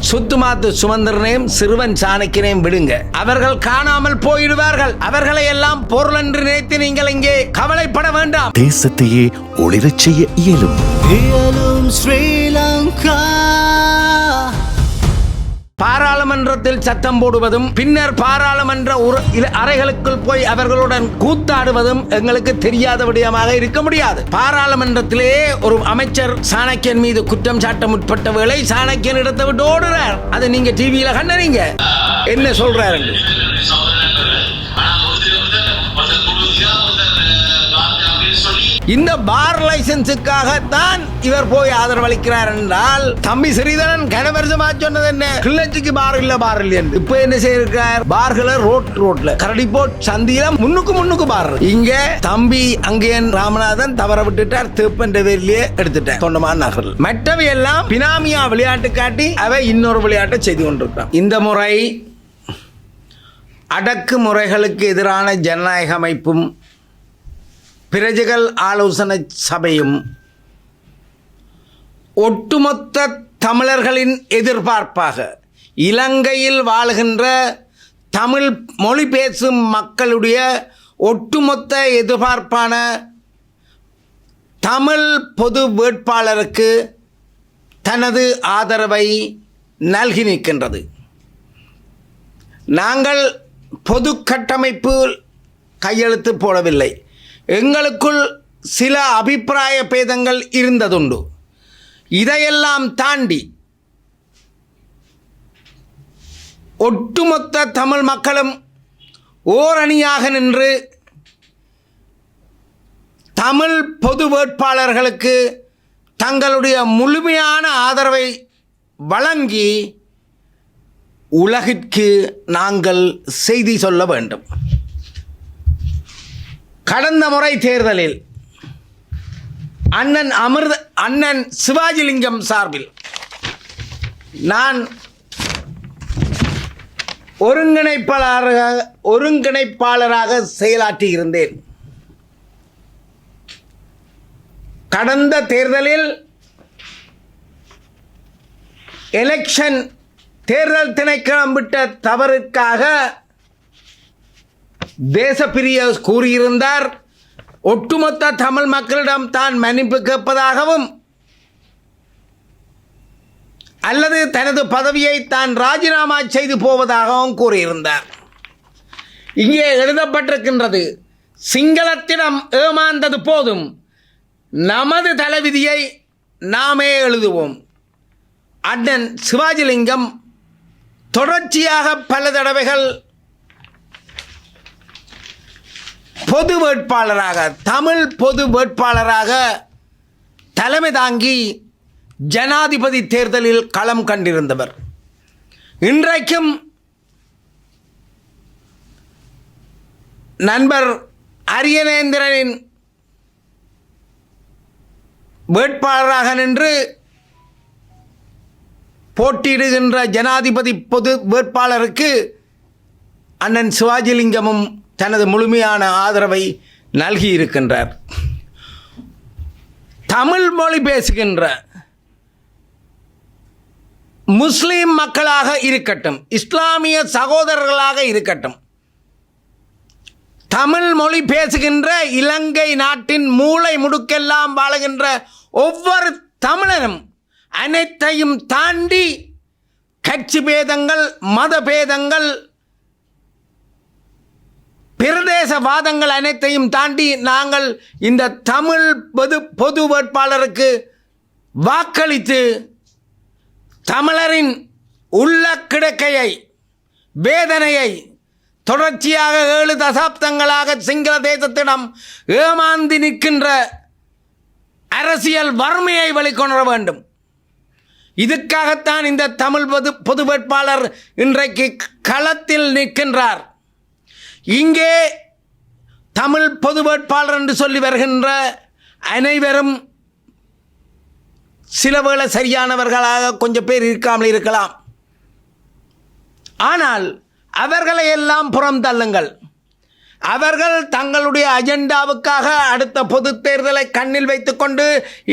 சுத்துமாத்து சுமந்திரனையும் சிறுவன் சாணக்கியனையும் விடுங்க. அவர்கள் காணாமல் போயிடுவார்கள். அவர்களை எல்லாம் பொருள் என்று நினைத்து நீங்கள் இங்கே கவலைப்பட வேண்டாம். தேசத்தையே ஒளிரச் செய்ய இயலும் ஸ்ரீலங்கா. பாராளுமன்றத்தில் சத்தம் போடுவதும் பின்னர் பாராளுமன்ற அறைகளுக்குள் போய் அவர்களுடன் கூத்தாடுவதும் எங்களுக்கு தெரியாத விடயமாக இருக்க முடியாது. பாராளுமன்றத்திலே ஒரு அமைச்சர் சாணக்கியன் மீது குற்றம் சாட்ட முற்பட்ட வேளை சாணக்கியன் இடத்தை விட்டு ஓடுறார். அதை நீங்க டிவியில கண்டறீங்க. என்ன சொல்றாரு? இந்த பார் லைசன்ஸுக்காகத்தான் இவர் போய் ஆதரவளிக்கிறார் என்றால், தம்பி ஸ்ரீதரன் கனவரிசமா சொன்னது என்ன? கிள்ளச்சிக்கு பார் இல்ல என்று. இப்ப என்ன செய்யிருக்கார்? பார்களை ரோட்ல கரடிப்போட் சந்தியில முன்னுக்கு பார். இங்க தம்பி அங்கேயன் ராமநாதன் தவற விட்டுட்டார். திருப்பன்ற வேலையே எடுத்துட்டார் தொண்டமான நகர். மற்றவை எல்லாம் பினாமியா விளையாட்டு காட்டி அவை இன்னொரு விளையாட்டை செய்து கொண்டிருக்கிறான். இந்த முறை அடக்குமுறைகளுக்கு எதிரான ஜனநாயக அமைப்பும் பிரஜைகள் ஆலோசனை சபையும் ஒட்டுமொத்த தமிழர்களின் எதிர்பார்ப்பாக இலங்கையில் வாழ்கின்ற தமிழ் மொழி பேசும் மக்களுடைய ஒட்டுமொத்த எதிர்பார்ப்பான தமிழ் பொது வேட்பாளருக்கு தனது ஆதரவை நல்கி நிற்கின்றது. நாங்கள் பொது கட்டமைப்பு கையெழுத்து போடவில்லை. எங்களுக்குள் சில அபிப்பிராய பேதங்கள் இருந்ததுண்டு. இதையெல்லாம் தாண்டி ஒட்டுமொத்த தமிழ் மக்களும் ஓரணியாக நின்று தமிழ் பொது வேட்பாளர்களுக்கு தங்களுடைய முழுமையான ஆதரவை வழங்கி உலகிற்கு நாங்கள் செய்தி சொல்ல வேண்டும். கடந்த முறை தேர்தலில் அண்ணன் சிவாஜிலிங்கம் சார்பில் நான் ஒருங்கிணைப்பாளராக செயலாற்றி இருந்தேன். கடந்த தேர்தலில் எலெக்ஷன் தேர்தல் திணைக்களம் விட்ட தவறுக்காக தேசப்பிரிய கூறியிருந்தார். ஒட்டுமொத்த தமிழ் மக்களிடம் தான் மன்னிப்பு கேட்பதாகவும் அல்லது தனது பதவியை தான் ராஜினாமா செய்து போவதாகவும் கூறியிருந்தார். இங்கே எழுதப்பட்டிருக்கின்றது, சிங்களத்திடம் ஏமாந்தது போதும், நமது தலைவிதியை நாமே எழுதுவோம். அண்ணன் சிவாஜிலிங்கம் தொடர்ச்சியாக பல தடவைகள் பொது வேட்பாளராக தமிழ் பொது வேட்பாளராக தலைமை தாங்கி ஜனாதிபதி தேர்தலில் களம் கண்டிருந்தவர். இன்றைக்கும் நண்பர் அரியநேந்திரனின் வேட்பாளராக நின்று போட்டியிடுகின்ற ஜனாதிபதி பொது வேட்பாளருக்கு அண்ணன் சிவாஜிலிங்கமும் தனது முழுமையான ஆதரவை நல்கி இருக்கின்றார். தமிழ் மொழி பேசுகின்ற முஸ்லிம் மக்களாக இருக்கட்டும், இஸ்லாமிய சகோதரர்களாக இருக்கட்டும், தமிழ் மொழி பேசுகின்ற இலங்கை நாட்டின் மூளை முடுக்கெல்லாம் வாழுகின்ற ஒவ்வொரு தமிழனும் அனைத்தையும் தாண்டி கட்சி பேதங்கள், மத பேதங்கள், பிரதேசவாதங்கள் அனைத்தையும் தாண்டி நாங்கள் இந்த தமிழ் பொது வேட்பாளருக்கு வாக்களித்து தமிழரின் உள்ள கிடக்கையை, வேதனையை தொடர்ச்சியாக 7 தசாப்தங்களாக சிங்கள தேசத்திடம் ஏமாந்து நிற்கின்ற அரசியல் வறுமையை வெளிக்கொணர வேண்டும். இதுக்காகத்தான் இந்த தமிழ் பொது வேட்பாளர் இன்றைக்கு களத்தில் நிற்கின்றார். இங்கே தமிழ் பொது வேட்பாளர் என்று சொல்லி வருகின்ற அனைவரும் சில வேளை சரியானவர்களாக கொஞ்சம் பேர் இருக்காமல் இருக்கலாம். ஆனால் அவர்களை எல்லாம் புறம் தள்ளுங்கள். அவர்கள் தங்களுடைய அஜெண்டாவுக்காக அடுத்த பொது தேர்தலை கண்ணில் வைத்துக்கொண்டு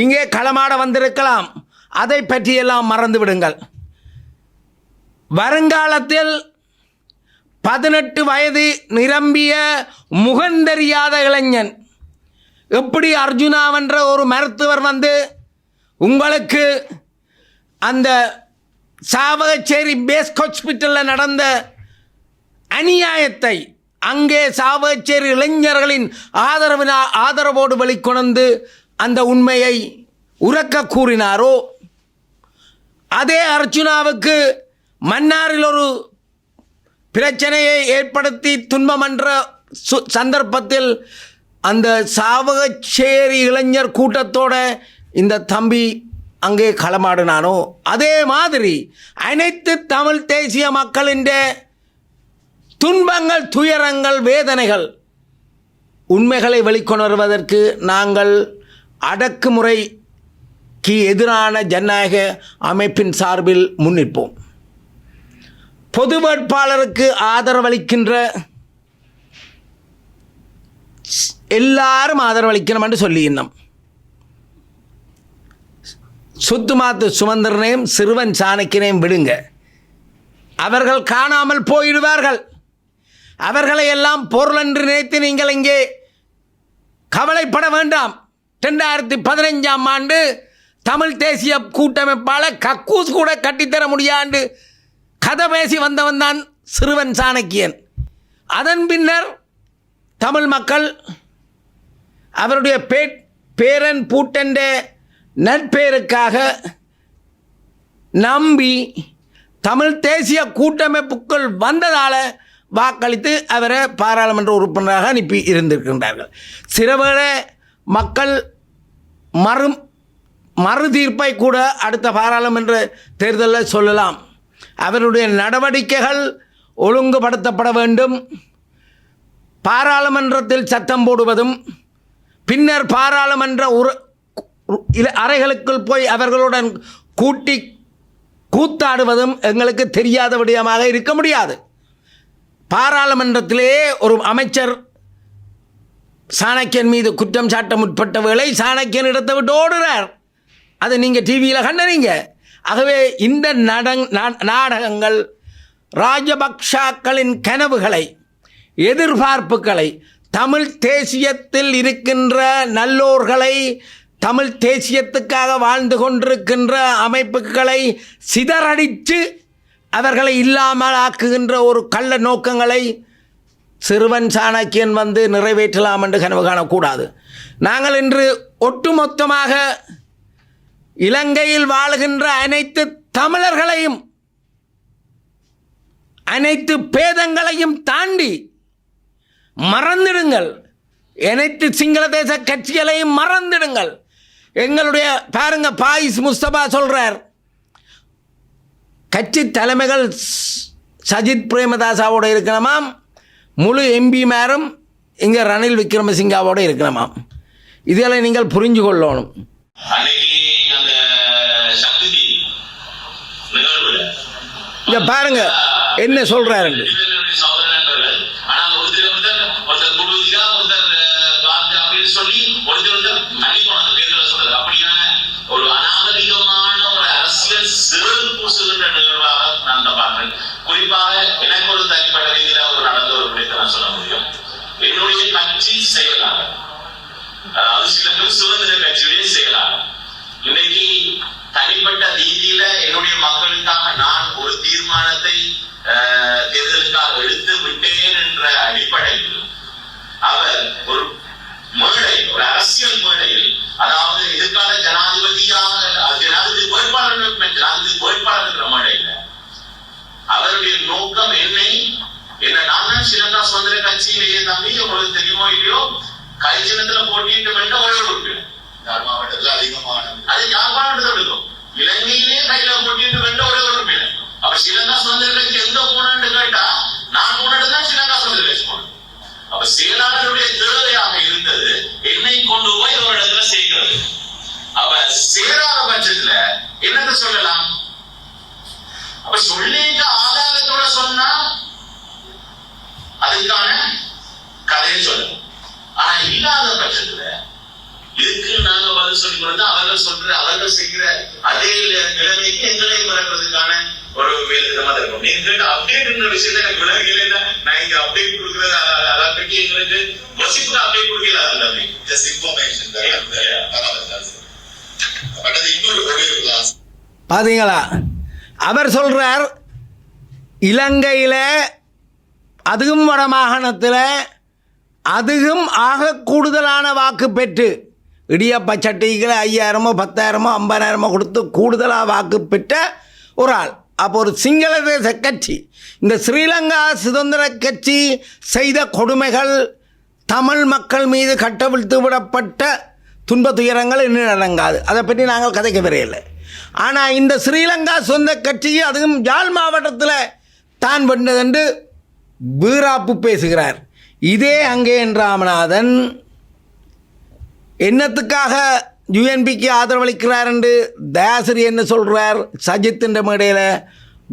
இங்கே களமாட வந்திருக்கலாம். அதை பற்றியெல்லாம் மறந்து விடுங்கள். வருங்காலத்தில் 18 வயது நிரம்பிய முகந்தெரியாத இளைஞன் எப்படி அர்ஜுனாவென்ற ஒரு மருத்துவர் வந்து உங்களுக்கு அந்த சாவகச்சேரி பேஸ் ஹாஸ்பிட்டலில் நடந்த அநியாயத்தை அங்கே சாவகச்சேரி இளைஞர்களின் ஆதரவோடு வெளிக்கொணர்ந்து அந்த உண்மையை உரக்க கூறினாரோ, அதே அர்ஜுனாவுக்கு மன்னாரில் ஒரு பிரச்சனையை ஏற்படுத்தி துன்பம் என்ற சந்தர்ப்பத்தில் அந்த சாவகச்சேரி இளைஞர் கூட்டத்தோட இந்த தம்பி அங்கே களமாடினானோ, அதே மாதிரி அனைத்து தமிழ் தேசிய மக்களின் துன்பங்கள், துயரங்கள், வேதனைகள், உண்மைகளை வெளிக்கொணர்வதற்கு நாங்கள் அடக்குமுறைக்கு எதிரான ஜனநாயக அமைப்பின் சார்பில் முன்னிற்போம். பொது வேட்பாளருக்கு ஆதரவளிக்கின்ற எல்லாரும் ஆதரவளிக்கணும் என்று சொல்லியிருந்தோம். சுத்துமாத்து சுமந்திரனையும் சிறுவன் சாணக்கியனையும் விடுங்க, அவர்கள் காணாமல் போயிடுவார்கள். அவர்களை எல்லாம் பொருள் என்று நினைத்து நீங்கள் இங்கே கவலைப்பட வேண்டாம். 2015ஆம் ஆண்டு தமிழ் தேசிய கூட்டமைப்பாளர் கக்கூஸ் கூட கட்டித்தர முடியாது கதை பேசி வந்தவன் தான் சிறுவன் சாணக்கியன். அதன் பின்னர் தமிழ் மக்கள் அவருடைய பேரன் பூட்டென்ற நற்பெயருக்காக நம்பி தமிழ் தேசிய கூட்டமைப்புக்குள் வந்ததால் வாக்களித்து அவரை பாராளுமன்ற உறுப்பினராக அனுப்பி இருந்திருக்கின்றார்கள். சிறுவேளை மக்கள் மறு தீர்ப்பை கூட அடுத்த பாராளுமன்ற தேர்தலில் சொல்லலாம். அவருடைய நடவடிக்கைகள் ஒழுங்குபடுத்தப்பட வேண்டும். பாராளுமன்றத்தில் சத்தம் போடுவதும் பின்னர் பாராளுமன்ற அறைகளுக்குள் போய் அவர்களுடன் கூத்தாடுவதும் எங்களுக்கு தெரியாத விடயமாக இருக்க முடியாது. பாராளுமன்றத்திலே ஒரு அமைச்சர் சாணக்கியன் மீது குற்றம் சாட்ட முற்பட்ட வேளை சாணக்கியன் இடத்தை விட்டு ஓடுறார். அதை நீங்கள் டிவியில் கண்டறீங்க. ஆகவே இந்த நாடகங்கள் ராஜபக்ஷாக்களின் கனவுகளை, எதிர்பார்ப்புகளை, தமிழ் தேசியத்தில் இருக்கின்ற நல்லோர்களை, தமிழ் தேசியத்துக்காக வாழ்ந்து கொண்டிருக்கின்ற அமைப்புகளை சிதறடித்து அவர்களை இல்லாமல் ஆக்குகின்ற ஒரு கள்ள நோக்கங்களை சிறுவன் சாணக்கியன் வந்து நிறைவேற்றலாம் என்று கனவு காணக்கூடாது. நாங்கள் இன்று ஒட்டுமொத்தமாக இலங்கையில் வாழுகின்ற அனைத்து தமிழர்களையும், அனைத்து பேதங்களையும் தாண்டி மறந்திடுங்கள். அனைத்து சிங்கள தேச கட்சிகளையும் மறந்திடுங்கள். எங்களுடைய பாருங்க, பாயிஸ் முஸ்தபா சொல்றார், கட்சி தலைமைகள் சஜித் பிரேமதாசாவோடு இருக்கணுமாம், முழு எம்பிமாரும் இங்கே ரணில் விக்ரமசிங்காவோடு இருக்கணுமாம். இதெல்லாம் நீங்கள் புரிஞ்சு கொள்ளணும். இங்க பாருங்க என்ன சொல்றாரு. ஒரு அநாகரிகமான ஒரு அரசியல் சிறு பூசுகின்ற நிகழ்வாக நான் பார்க்கிறேன். குறிப்பாக எனக்கு ஒரு தனிப்பட்ட ரீதியில ஒரு நடந்த ஒரு விடயத்தை நான் சொல்ல முடியும். என்னுடைய கட்சி செயலாளர், அதாவது சில பேர் சுதந்திர கட்சியுடைய செயலாளர், இன்னைக்கு தனிப்பட்ட ரீதியில என்னுடைய மக்களுக்காக நான் ஒரு தீர்மானத்தை தேர்தலுக்காக எடுத்து விட்டேன் என்ற அடிப்படையில் அவர் ஒரு மேடை, ஒரு அரசியல் மேடையில், அதாவது எதிர்கால ஜனாதிபதி வேட்பாளர் என்ற மேடையில் அவருடைய நோக்கம் என்ன நான் தான் ஸ்ரீலங்கா சுதந்திர கட்சியிலேயே தம்பி, உங்களுக்கு தெரியுமோ இல்லையோ, கைச்சின்னத்துல போட்டிட்டு வேண்ட ஒரே உறுப்பினர் யார் மாவட்டத்தில் அதிகமான அது யார் மாவட்டத்தில் இருக்கும், இலங்கையிலே கையில போட்டிட்டு வேண்ட ஒரே உறுப்பினர். அப்ப ஸ்ரீலங்கா சுதந்திர கட்சி எங்க போனேன்னு கேட்டா நான் போனதுதான் ஸ்ரீலங்கா சுதந்திர கட்சி போனேன். அப்ப செயலாளருடைய தேவையாக இருந்தது என்னை கொண்டு போய் ஒரு இடத்துல செய்கிறது. அப்ப சேராத பட்சத்துல என்னத்தை சொல்லலாம்? அப்ப சொல்லிங்க ஆதாரத்தோட சொன்னா அதுக்கான கதையை சொல்லணும். ஆனா இல்லாத பட்சத்துல இதுக்கு நாங்க பதில் சொல்லி கொடுத்தா அவர்கள் செய்கிற அதே நிலைமைக்கு எங்களையும் மறக்கிறதுக்கான ஒரு வேலை திட்டமா தான் இருக்கும். நீங்க கேட்ட அப்டேட்ன்ற விஷயத்த எனக்கு விளங்கல. நான் இங்க அப்டேட் கொடுக்குறது அதை பற்றி எங்களுக்கு வசிப்பு அப்டேட் கொடுக்கல. அது ஜஸ்ட் இன்ஃபர்மேஷன் பாத்தீங்களா? அவர் சொல்றார் இலங்கையில் அதுவும் வட மாகாணத்தில் அதுவும் ஆக கூடுதலான வாக்கு பெற்று இடியப்ப சட்டிகளை 5000 10,000 50,000 கொடுத்து கூடுதலாக வாக்கு பெற்ற ஒரு ஆள். அப்போ ஒரு சிங்கள தேச கட்சி இந்த ஸ்ரீலங்கா சுதந்திர கட்சி செய்த கொடுமைகள், தமிழ் மக்கள் மீது கட்டவிழ்த்து விடப்பட்ட துன்ப துயரங்கள் இன்னும் அடங்காது. அதை பற்றி நாங்கள் கதைக்க வரையில்லை. ஆனால் இந்த ஸ்ரீலங்கா சொந்த கட்சி அதுவும் யாழ் மாவட்டத்தில் தான் வென்றதென்று வீராப்பு பேசுகிறார். இதே அங்கே ராமநாதன் என்னத்துக்காக யுஎன்பிக்கு ஆதரவளிக்கிறார் என்று தயாசிரி என்ன சொல்கிறார் சஜித் என்ற மேடையில்?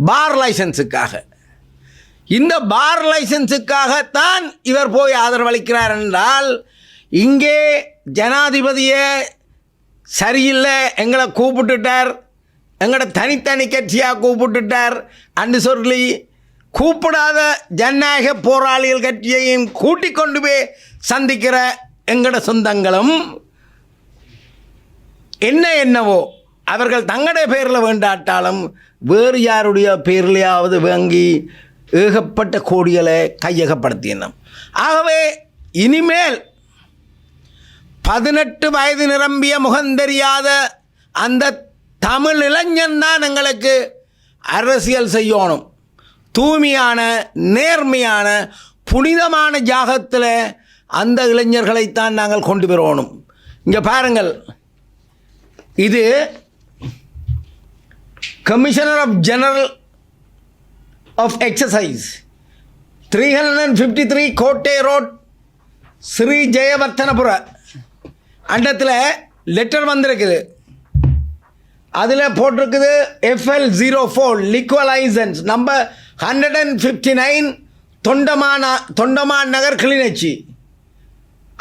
பார் லைசன்ஸுக்காக. இந்த பார் லைசன்ஸுக்காகத்தான் இவர் போய் ஆதரவளிக்கிறார் என்றால் இங்கே ஜனாதிபதியை சரியில்லை, எங்களை கூப்பிட்டுட்டார், எங்களோட தனித்தனி கட்சியாக கூப்பிட்டுட்டார் அன்று சொல்லி கூப்பிடாத ஜனநாயக போராளிகள் கட்சியையும் கூட்டிக் கொண்டு போய் சந்திக்கிற எங்களோட சொந்தங்களும் என்னவோ அவர்கள் தங்களுடைய பேரில் வேண்டாட்டாலும் வேறு யாருடைய பேர்லையாவது வாங்கி ஏகப்பட்ட கோடிகளை கையகப்படுத்தினோம். ஆகவே இனிமேல் 18 வயது நிரம்பிய முகந்தெரியாத அந்த தமிழ் இளைஞன் தான் எங்களுக்கு அரசியல் செய்யணும். தூய்மையான நேர்மையான புனிதமான ஜாகத்தில் அந்த இளைஞர்களைத்தான் நாங்கள் கொண்டு வரணும். இங்கே பாருங்கள், இது commissioner of general of excise 353 Kottai road Sri Jayawardenepura அண்டத்தில் லெட்டர் வந்திருக்குது. அதில் போட்டிருக்குது FL04 liquor licence number 159 Thondaman Nagar Kilinochchi.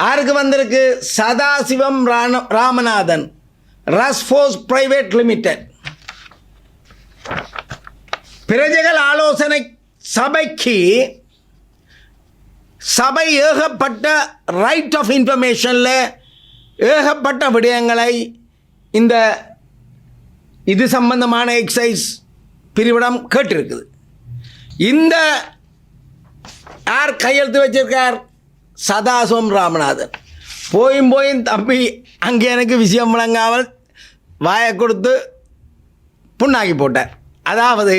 யாருக்கு வந்திருக்கு? சதாசிவம் ராமநாதன், ரஸ்போஸ் பிரைவேட் லிமிடெட். பிரஜைகள் ஆலோசனை சபைக்கு சபை ஏகப்பட்ட ரைட் ஆஃப் இன்ஃபர்மேஷனில் ஏகப்பட்ட விடயங்களை இந்த இது சம்பந்தமான எக்ஸைஸ் பிரிவிடம் கேட்டிருக்குது. இந்த யார் கையெழுத்து வச்சிருக்கார்? சதாசிவம் ராமநாதன். போயும் தம்பி அங்கே எனக்கு விஷயம் விளங்காமல் வாயை கொடுத்து புண்ணாக்கி போட்டார். அதாவது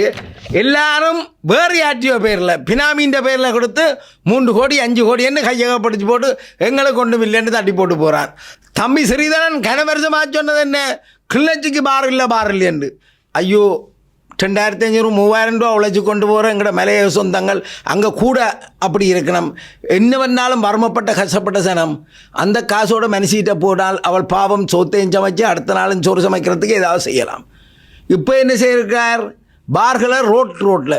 எல்லாரும் வேறு யாற்றியோ பேரில் பினாமின்ற பேரில் கொடுத்து 3 கோடி 5 கோடி என்று கையகப்படுத்தி போட்டு எங்களுக்கு ஒன்றும் இல்லைன்னு தட்டி போட்டு போகிறார். தம்பி ஸ்ரீதரன் கனவரிசமாக சொன்னது என்ன? கிளிநொச்சிக்கு பார் இல்லை என்று. ஐயோ, 2500 3000 ரூபா உழைச்சி கொண்டு போகிற எங்களோட மலைய சொந்தங்கள் அங்கே கூட அப்படி இருக்கணும். என்ன பண்ணாலும் வறுமப்பட்ட கஷ்டப்பட்ட சனம் அந்த காசோட மனுஷிட்ட போனால் அவள் பாவம் சோத்தையும் சமைச்சு அடுத்த நாளும் சோறு சமைக்கிறதுக்கு ஏதாவது செய்யலாம். இப்போ என்ன செய்யிருக்கார்? பார்களை ரோட்டில்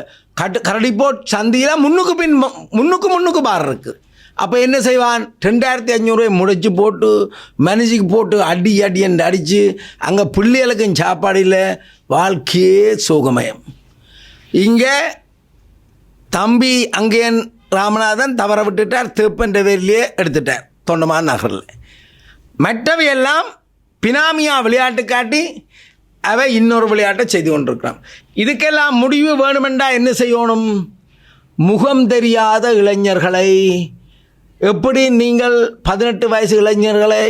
கரடிப்போட் சந்தியில் முன்னுக்கு பார் இருக்குது. அப்போ என்ன செய்வான்? 2500 முடிச்சு போட்டு மனுஷிக்கு போட்டு அடி என்று அடித்து அங்கே பிள்ளைகளுக்கும் சாப்பாடு இல்லை, வாழ்க்கையே சோகமயம். இங்கே தம்பி அங்கேயன் ராமநாதன் தவற விட்டுட்டார், திருப்பன்ற வேலையே எடுத்துட்டார் தொண்டமான் நகரில். மற்றவையெல்லாம் பினாமியா விளையாட்டு காட்டி அவை இன்னொரு விளையாட்டை செய்து கொண்டிருக்கிறான். இதுக்கெல்லாம் முடிவு வேணுமெண்டா என்ன செய்யணும்? முகம் தெரியாத இளைஞர்களை எப்படி நீங்கள் 18 வயசு இளைஞர்களை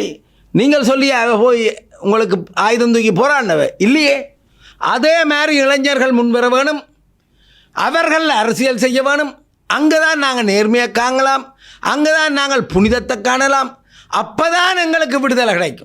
நீங்கள் சொல்லி போய் உங்களுக்கு ஆயுதம் தூக்கி போராடினவை இல்லையே. அதே மாதிரி இளைஞர்கள் முன்வர வேணும், அவர்கள் அரசியல் செய்ய வேணும். அங்கே தான் நாங்கள் நேர்மையை காணலாம், அங்கே தான் நாங்கள் புனிதத்தை காணலாம். அப்போ தான் எங்களுக்கு விடுதலை கிடைக்கும்.